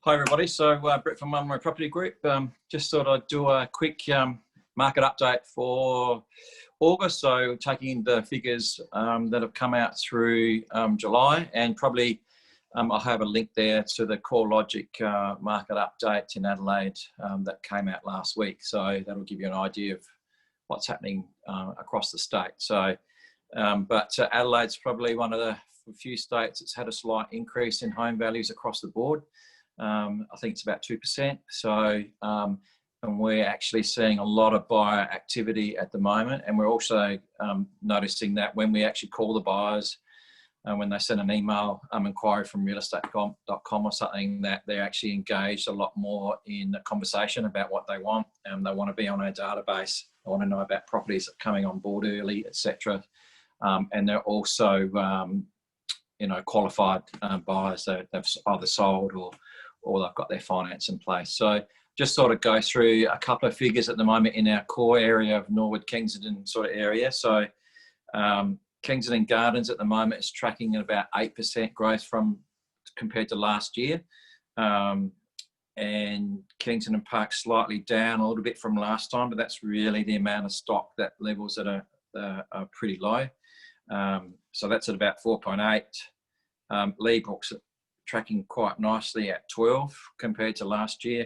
Hi everybody, so Brett from Munro Property Group. Just thought I'd do a quick market update for August, so taking the figures that have come out through July, and probably I'll have a link there to the CoreLogic market update in Adelaide that came out last week, so that'll give you an idea of what's happening across the state. So, but Adelaide's probably one of the few states that's had a slight increase in home values across the board. I think it's about 2%. So, and we're actually seeing a lot of buyer activity at the moment. And we're also noticing that when we actually call the buyers, when they send an email inquiry from realestate.com or something, that they're actually engaged a lot more in the conversation about what they want. They want to be on our database. They want to know about properties that are coming on board early, etc. And they're also, qualified buyers that they've either sold or they've got their finance in place. So just sort of go through a couple of figures at the moment in our core area of Norwood, Kingston sort of area. So Kingston Gardens at the moment is tracking at about 8% growth compared to last year. And Kingston Park slightly down a little bit from last time, but that's really the amount of stock that levels that are pretty low. So that's at about 4.8. Leabrook's tracking quite nicely at 12 compared to last year.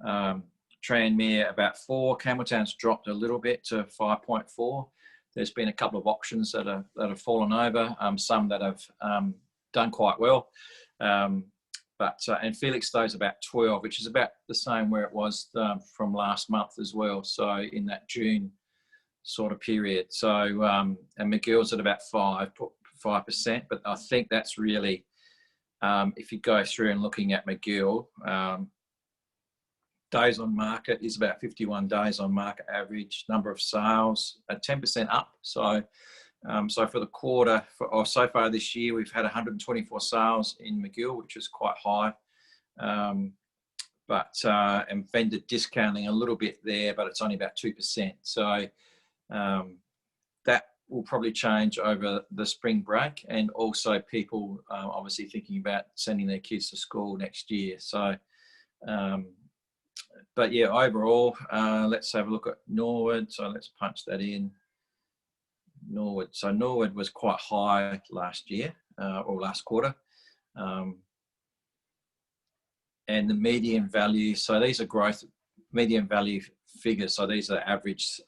Tranmere about 4. Campbelltown's dropped a little bit to 5.4. There's been a couple of auctions that have fallen over, some that have done quite well. And Felixstowe's about 12, which is about the same where it was from last month as well. So in that June sort of period. So, and McGill's at about 5%, but I think that's really, if you go through and looking at McGill, days on market is about 51 days on market average. Number of sales at 10% up. So, so for the quarter, or so far this year, we've had 124 sales in McGill, which is quite high. And vendor discounting a little bit there, but it's only about 2%. So that will probably change over the spring break, and also people obviously thinking about sending their kids to school next year. So, but yeah, overall, let's have a look at Norwood. So let's punch that in. Norwood. So Norwood was quite high last year or last quarter. And the median value, so these are median value figures. So these are average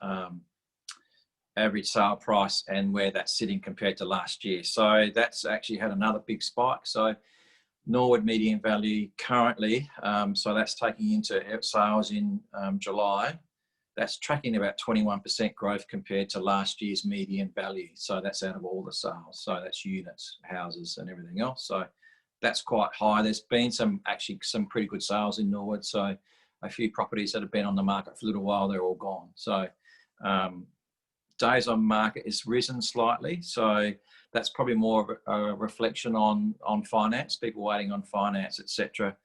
sale price and where that's sitting compared to last year. So that's actually had another big spike. So Norwood median value currently, so that's taking into sales in July, that's tracking about 21% growth compared to last year's median value. So that's out of all the sales. So that's units, houses and everything else. So that's quite high. There's been some pretty good sales in Norwood. So a few properties that have been on the market for a little while, they're all gone. So days on market is risen slightly. So that's probably more of a reflection on finance, people waiting on finance, etc.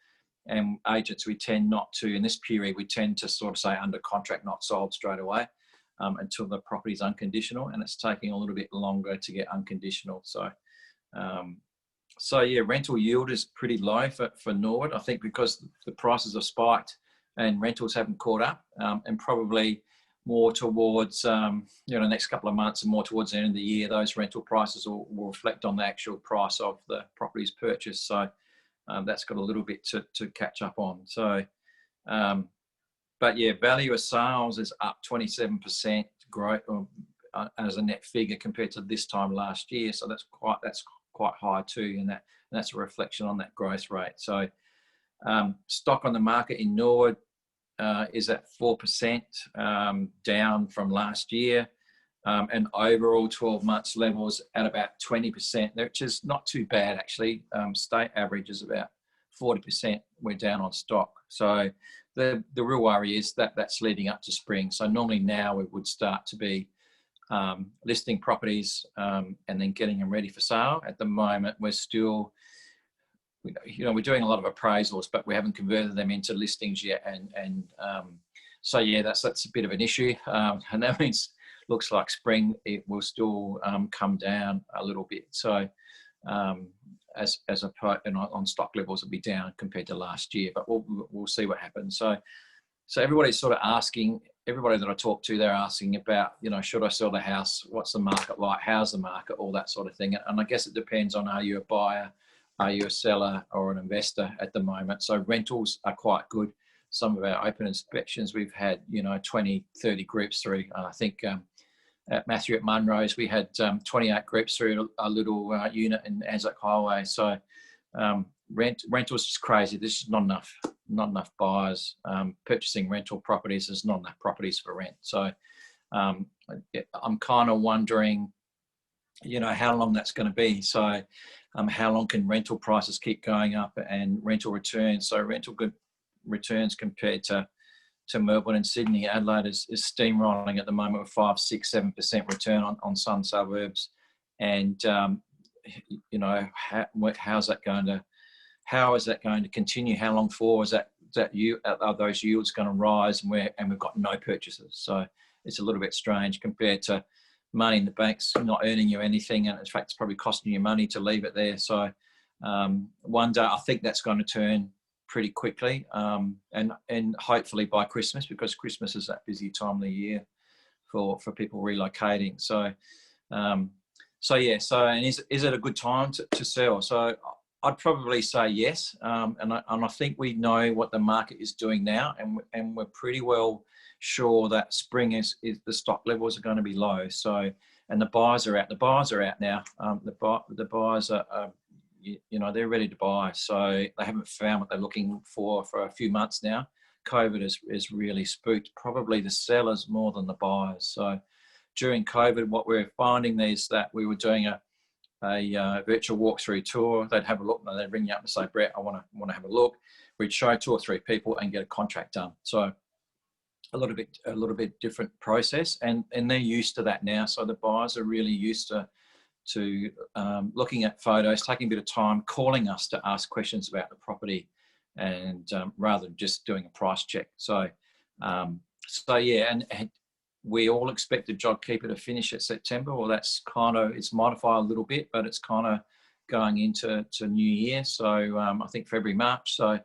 And agents, we tend not to, in this period, we tend to sort of say under contract, not sold straight away until the property is unconditional, and it's taking a little bit longer to get unconditional. So, so yeah, rental yield is pretty low for Norwood, I think, because the prices have spiked and rentals haven't caught up, and probably more towards the next couple of months and more towards the end of the year, those rental prices will reflect on the actual price of the property's purchase. So that's got a little bit to catch up on. So, but yeah, value of sales is up 27% growth as a net figure compared to this time last year. So that's quite high too, and that's a reflection on that growth rate. So stock on the market in Norwood is at 4% down from last year, and overall 12 months levels at about 20%, which is not too bad actually. State average is about 40%. We're down on stock. So the real worry is that that's leading up to spring. So normally now we would start to be listing properties and then getting them ready for sale. At the moment, we're still, we're doing a lot of appraisals, but we haven't converted them into listings yet. And so yeah, that's a bit of an issue. And that means looks like spring, it will still come down a little bit. So on stock levels will be down compared to last year, but we'll see what happens. So everybody's sort of asking, everybody that I talk to, they're asking about, should I sell the house? What's the market like? How's the market? All that sort of thing. And I guess it depends on, are you a buyer? Are you a seller or an investor at the moment? So rentals are quite good. Some of our open inspections, we've had, 20, 30 groups through. I think at Matthew at Munro's, we had 28 groups through a little unit in Anzac Highway. So rentals is crazy. There's not enough buyers purchasing rental properties. There's not enough properties for rent. So I'm kind of wondering, how long that's going to be. So how long can rental prices keep going up and rental returns? So rental good returns compared to Melbourne and Sydney. Adelaide is steamrolling at the moment with 5, 6, 7% return on some suburbs. And, how is that going to continue? How long for? Are those yields going to rise? And we've got no purchases. So it's a little bit strange compared to money in the bank's not earning you anything. And in fact, it's probably costing you money to leave it there. So one day I think that's going to turn pretty quickly, and hopefully by Christmas, because Christmas is that busy time of the year for people relocating. So and is it a good time to sell? So I'd probably say yes, and I think we know what the market is doing now, and we're pretty well sure that spring is the stock levels are going to be low. So, and the buyers are out. The buyers are out now. The buyers are they're ready to buy. So they haven't found what they're looking for a few months now. COVID has really spooked probably the sellers more than the buyers. So during COVID, what we're finding is that we were doing a virtual walkthrough tour. They'd have a look and they'd ring you up and say, Brett, I want to have a look. We'd show 2 or 3 people and get a contract done. So a little bit different process, and they're used to that now. So the buyers are really used to looking at photos, taking a bit of time, calling us to ask questions about the property, and rather than just doing a price check. So and we all expected JobKeeper to finish at September. Well, it's modified a little bit, but it's kind of going into New Year. So I think February, March. So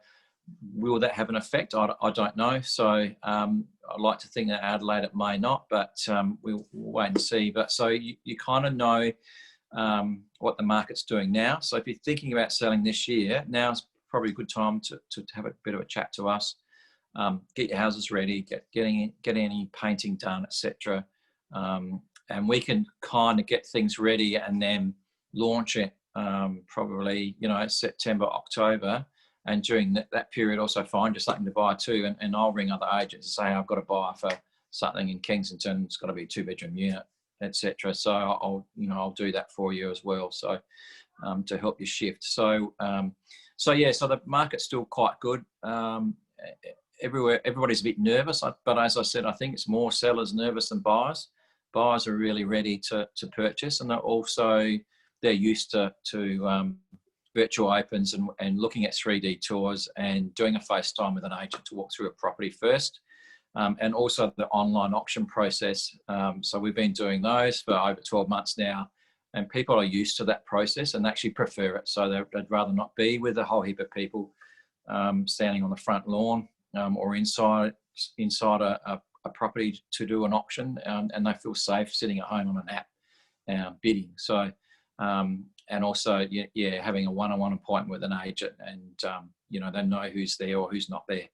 will that have an effect? I don't know. So I'd like to think that Adelaide it may not, but we'll wait and see. But so you kind of know what the market's doing now. So if you're thinking about selling this year, now's probably a good time to have a bit of a chat to us. Get your houses ready, get any painting done, etc. And we can kind of get things ready and then launch it probably September, October. And during that period, also find you something to buy too. And I'll ring other agents and say, I've got to buy for something in Kensington. It's got to be a 2-bedroom unit, etc. So I'll do that for you as well. So to help you shift. So the market's still quite good. Everywhere, everybody's a bit nervous, but as I said, I think it's more sellers nervous than buyers. Buyers are really ready to purchase, and they're used to virtual opens and looking at 3D tours and doing a FaceTime with an agent to walk through a property first, and also the online auction process. So we've been doing those for over 12 months now, and people are used to that process and actually prefer it. So they'd rather not be with a whole heap of people standing on the front lawn or inside a property to do an auction, and they feel safe sitting at home on an app bidding. So and also having a one-on-one appointment with an agent, and they know who's there or who's not there,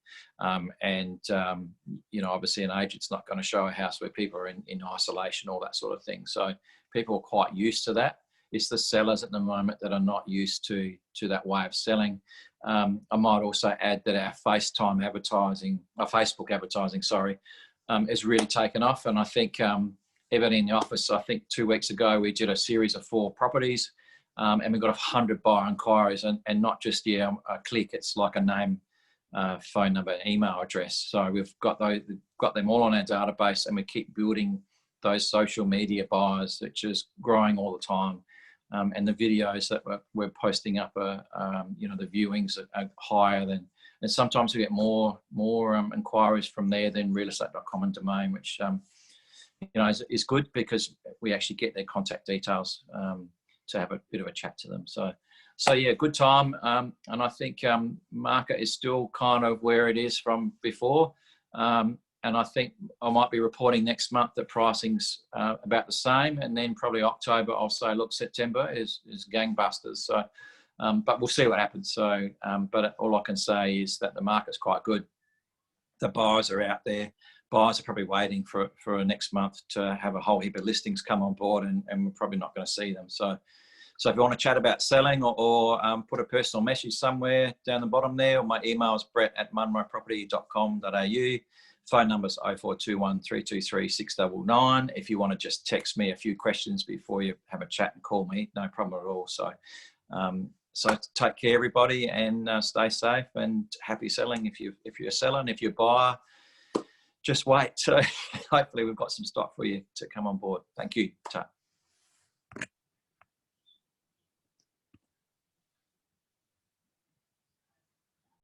obviously an agent's not going to show a house where people are in isolation, all that sort of thing. So people are quite used to that. It's the sellers at the moment that are not used to that way of selling. I might also add that our Facebook advertising, has really taken off. And I think everybody in the office, I think 2 weeks ago, we did a series of 4 properties, and we got 100 buyer inquiries, and not just a click. It's like a name, phone number, email address. So we've got them all on our database, and we keep building those social media buyers, which is growing all the time. And the videos that we're posting up the viewings are higher than, and sometimes we get more inquiries from there than realestate.com and Domain, which is good because we actually get their contact details. to have a bit of a chat to them. So yeah, good time. And I think market is still kind of where it is from before. And I think I might be reporting next month that pricing's about the same. And then probably October, I'll say, look, September is gangbusters. So, but we'll see what happens. So, but all I can say is that the market's quite good. The buyers are out there. Buyers are probably waiting for next month to have a whole heap of listings come on board, and we're probably not going to see them. So if you want to chat about selling or put a personal message somewhere down the bottom there, or my email is brett@munroproperty.com.au. Phone number's 0421 323 699. If you want to just text me a few questions before you have a chat and call me, no problem at all. So take care, everybody, and stay safe and happy selling. If you're selling, if you're a buyer, just wait. So hopefully we've got some stock for you to come on board. Thank you. Ta.